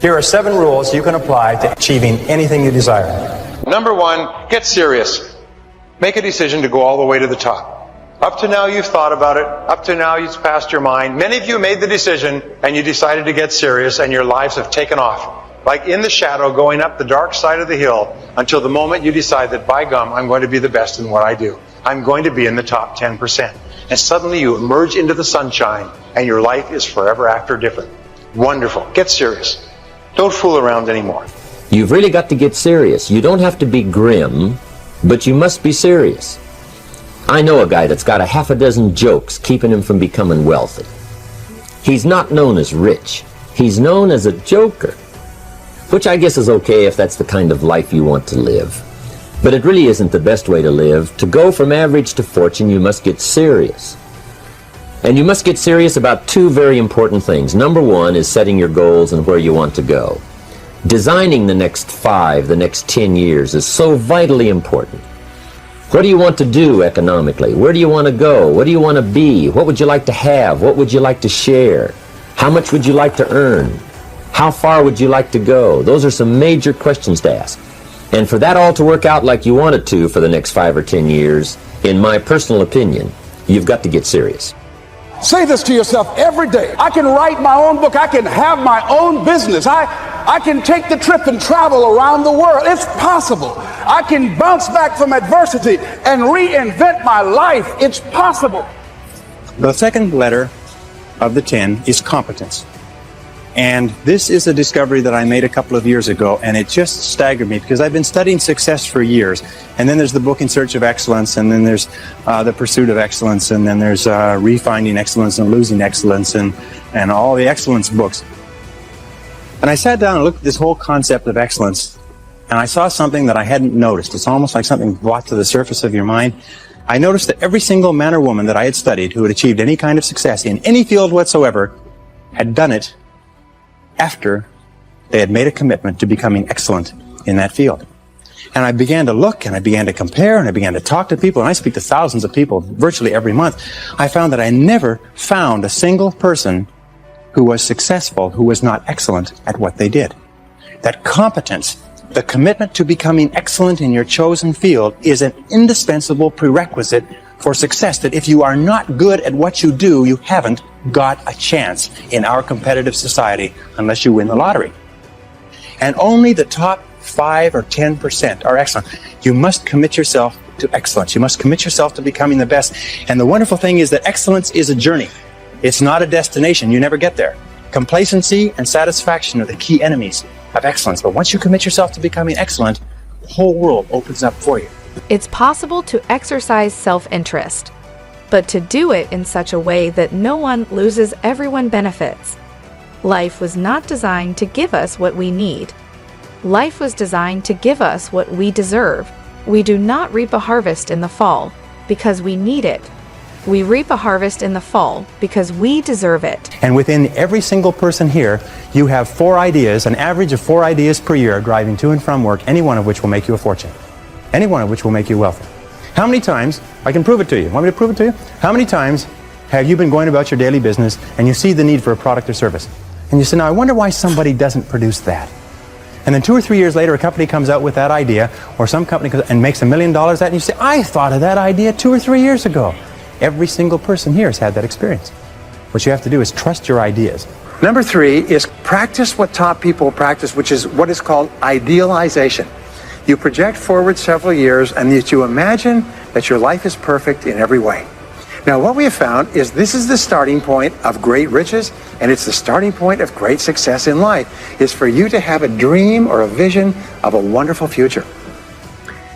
Here are 7 rules you can apply to achieving anything you desire. Number 1, get serious. Make a decision to go all the way to the top. Up to now you've thought about it. Up to now it's passed your mind. Many of you made the decision and you decided to get serious and your lives have taken off. Like in the shadow going up the dark side of the hill until the moment you decide that, by gum, I'm going to be the best in what I do. I'm going to be in the top 10%. And suddenly you emerge into the sunshine and your life is forever after different. Wonderful. Get serious. Don't fool around anymore. You've really got to get serious. You don't have to be grim, but you must be serious. I know a guy that's got a half a dozen jokes keeping him from becoming wealthy. He's not known as rich. He's known as a joker, which I guess is okay if that's the kind of life you want to live. But it really isn't the best way to live. To go from average to fortune, you must get serious. And you must get serious about 2 very important things. Number 1 is setting your goals and where you want to go. Designing the next 5, the next 10 years is so vitally important. What do you want to do economically? Where do you want to go? What do you want to be? What would you like to have? What would you like to share? How much would you like to earn? How far would you like to go? Those are some major questions to ask. And for that all to work out like you want it to for the next 5 or 10 years, in my personal opinion, you've got to get serious. Say this to yourself every day. I can write my own book. I can have my own business. I can take the trip and travel around the world. It's possible. I can bounce back from adversity and reinvent my life. It's possible. The second letter of the 10 is competence. And this is a discovery that I made a couple of years ago, and it just staggered me because I've been studying success for years. And then there's the book In Search of Excellence, and then there's The Pursuit of Excellence, and then there's Refinding Excellence and Losing Excellence, and all the excellence books. And I sat down and looked at this whole concept of excellence, and I saw something that I hadn't noticed. It's almost like something brought to the surface of your mind. I noticed that every single man or woman that I had studied who had achieved any kind of success in any field whatsoever had done it after they had made a commitment to becoming excellent in that field. And I began to look, and I began to compare, and I began to talk to people, and I speak to thousands of people virtually every month. I found that I never found a single person who was successful who was not excellent at what they did. That competence, the commitment to becoming excellent in your chosen field, is an indispensable prerequisite for success, that if you are not good at what you do, you haven't got a chance in our competitive society unless you win the lottery. And only the top 5 or 10% are excellent. You must commit yourself to excellence. You must commit yourself to becoming the best. And the wonderful thing is that excellence is a journey. It's not a destination. You never get there. Complacency and satisfaction are the key enemies of excellence. But once you commit yourself to becoming excellent, the whole world opens up for you. It's possible to exercise self-interest, but to do it in such a way that no one loses, everyone benefits. Life was not designed to give us what we need. Life was designed to give us what we deserve. We do not reap a harvest in the fall because we need it. We reap a harvest in the fall because we deserve it. And within every single person here, you have 4 ideas, an average of 4 ideas per year, driving to and from work, any one of which will make you a fortune. Any one of which will make you wealthy. How many times, I can prove it to you. Want me to prove it to you? How many times have you been going about your daily business and you see the need for a product or service? And you say, now I wonder why somebody doesn't produce that. And then 2 or 3 years later, a company comes out with that idea, or some company comes and makes $1 million at it, and you say, I thought of that idea 2 or 3 years ago. Every single person here has had that experience. What you have to do is trust your ideas. Number 3 is practice what top people practice, which is what is called idealization. You project forward several years and that you imagine that your life is perfect in every way. Now, what we have found is this is the starting point of great riches, and it's the starting point of great success in life, is for you to have a dream or a vision of a wonderful future.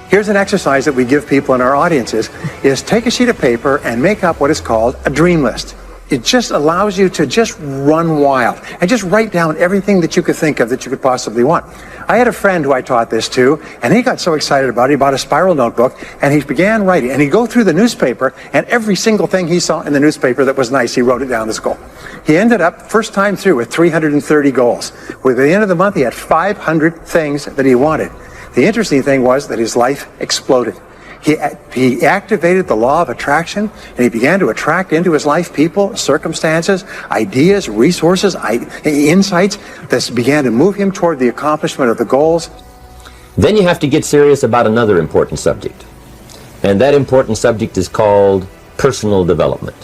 Here's an exercise that we give people in our audiences, is take a sheet of paper and make up what is called a dream list. It just allows you to just run wild and just write down everything that you could think of that you could possibly want. I had a friend who I taught this to, and he got so excited about it, he bought a spiral notebook, and he began writing. And he'd go through the newspaper, and every single thing he saw in the newspaper that was nice, he wrote it down as a goal. He ended up, first time through, with 330 goals. With the end of the month, he had 500 things that he wanted. The interesting thing was that his life exploded. He activated the law of attraction, and he began to attract into his life people, circumstances, ideas, resources, insights that began to move him toward the accomplishment of the goals. Then you have to get serious about another important subject. And that important subject is called personal development.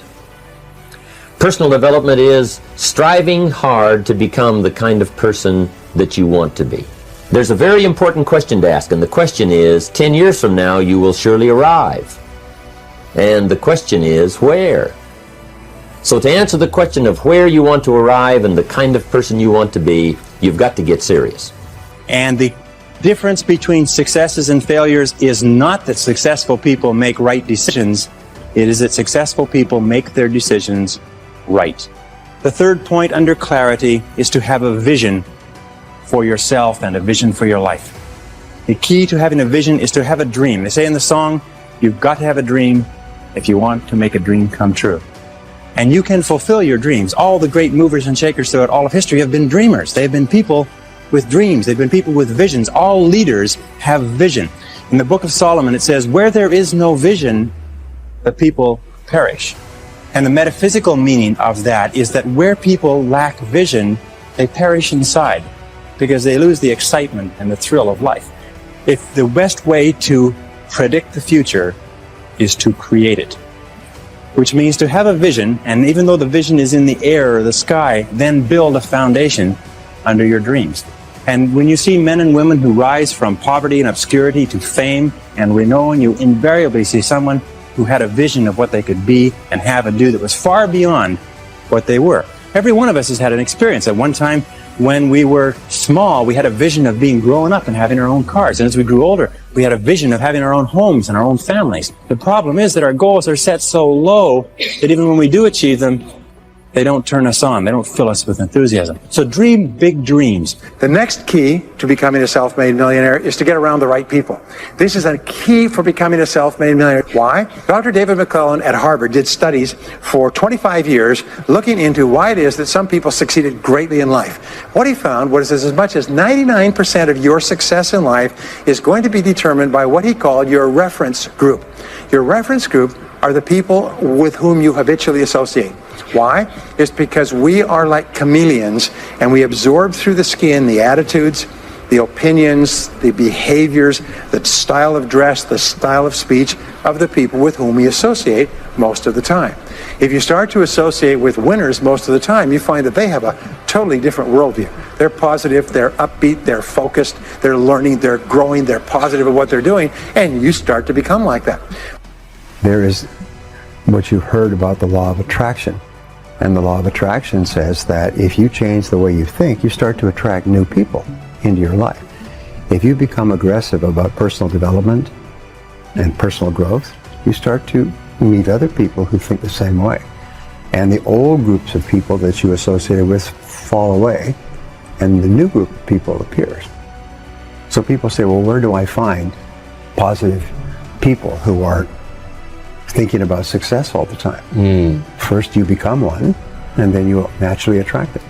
Personal development is striving hard to become the kind of person that you want to be. There's a very important question to ask, and the question is, 10 years from now you will surely arrive. And the question is, where? So to answer the question of where you want to arrive and the kind of person you want to be, you've got to get serious. And the difference between successes and failures is not that successful people make right decisions, it is that successful people make their decisions right. The third point under clarity is to have a vision for yourself and a vision for your life. The key to having a vision is to have a dream. They say in the song, you've got to have a dream if you want to make a dream come true. And you can fulfill your dreams. All the great movers and shakers throughout all of history have been dreamers. They've been people with dreams. They've been people with visions. All leaders have vision. In the book of Solomon, it says, where there is no vision, the people perish. And the metaphysical meaning of that is that where people lack vision, they perish inside because they lose the excitement and the thrill of life. If the best way to predict the future is to create it, which means to have a vision, and even though the vision is in the air or the sky, then build a foundation under your dreams. And when you see men and women who rise from poverty and obscurity to fame and renown, you invariably see someone who had a vision of what they could be and have and do that was far beyond what they were. Every one of us has had an experience. At one time, when we were small, we had a vision of being grown up and having our own cars. And as we grew older, we had a vision of having our own homes and our own families. The problem is that our goals are set so low that even when we do achieve them, they don't turn us on. They don't fill us with enthusiasm. So dream big dreams. The next key to becoming a self-made millionaire is to get around the right people. This is a key for becoming a self-made millionaire. Why? Dr. David McClellan at Harvard did studies for 25 years looking into why it is that some people succeeded greatly in life. What he found was as much as 99% of your success in life is going to be determined by what he called your reference group. Your reference group are the people with whom you habitually associate. Why? It's because we are like chameleons and we absorb through the skin the attitudes, the opinions, the behaviors, the style of dress, the style of speech of the people with whom we associate most of the time. If you start to associate with winners most of the time, you find that they have a totally different worldview. They're positive, they're upbeat, they're focused, they're learning, they're growing, they're positive at what they're doing, and you start to become like that. There is what you heard about the law of attraction. And the law of attraction says that if you change the way you think, you start to attract new people into your life. If you become aggressive about personal development and personal growth, you start to meet other people who think the same way. And the old groups of people that you associated with fall away, and the new group of people appears. So people say, well, where do I find positive people who are thinking about success all the time? First you become one, and then you naturally attract it.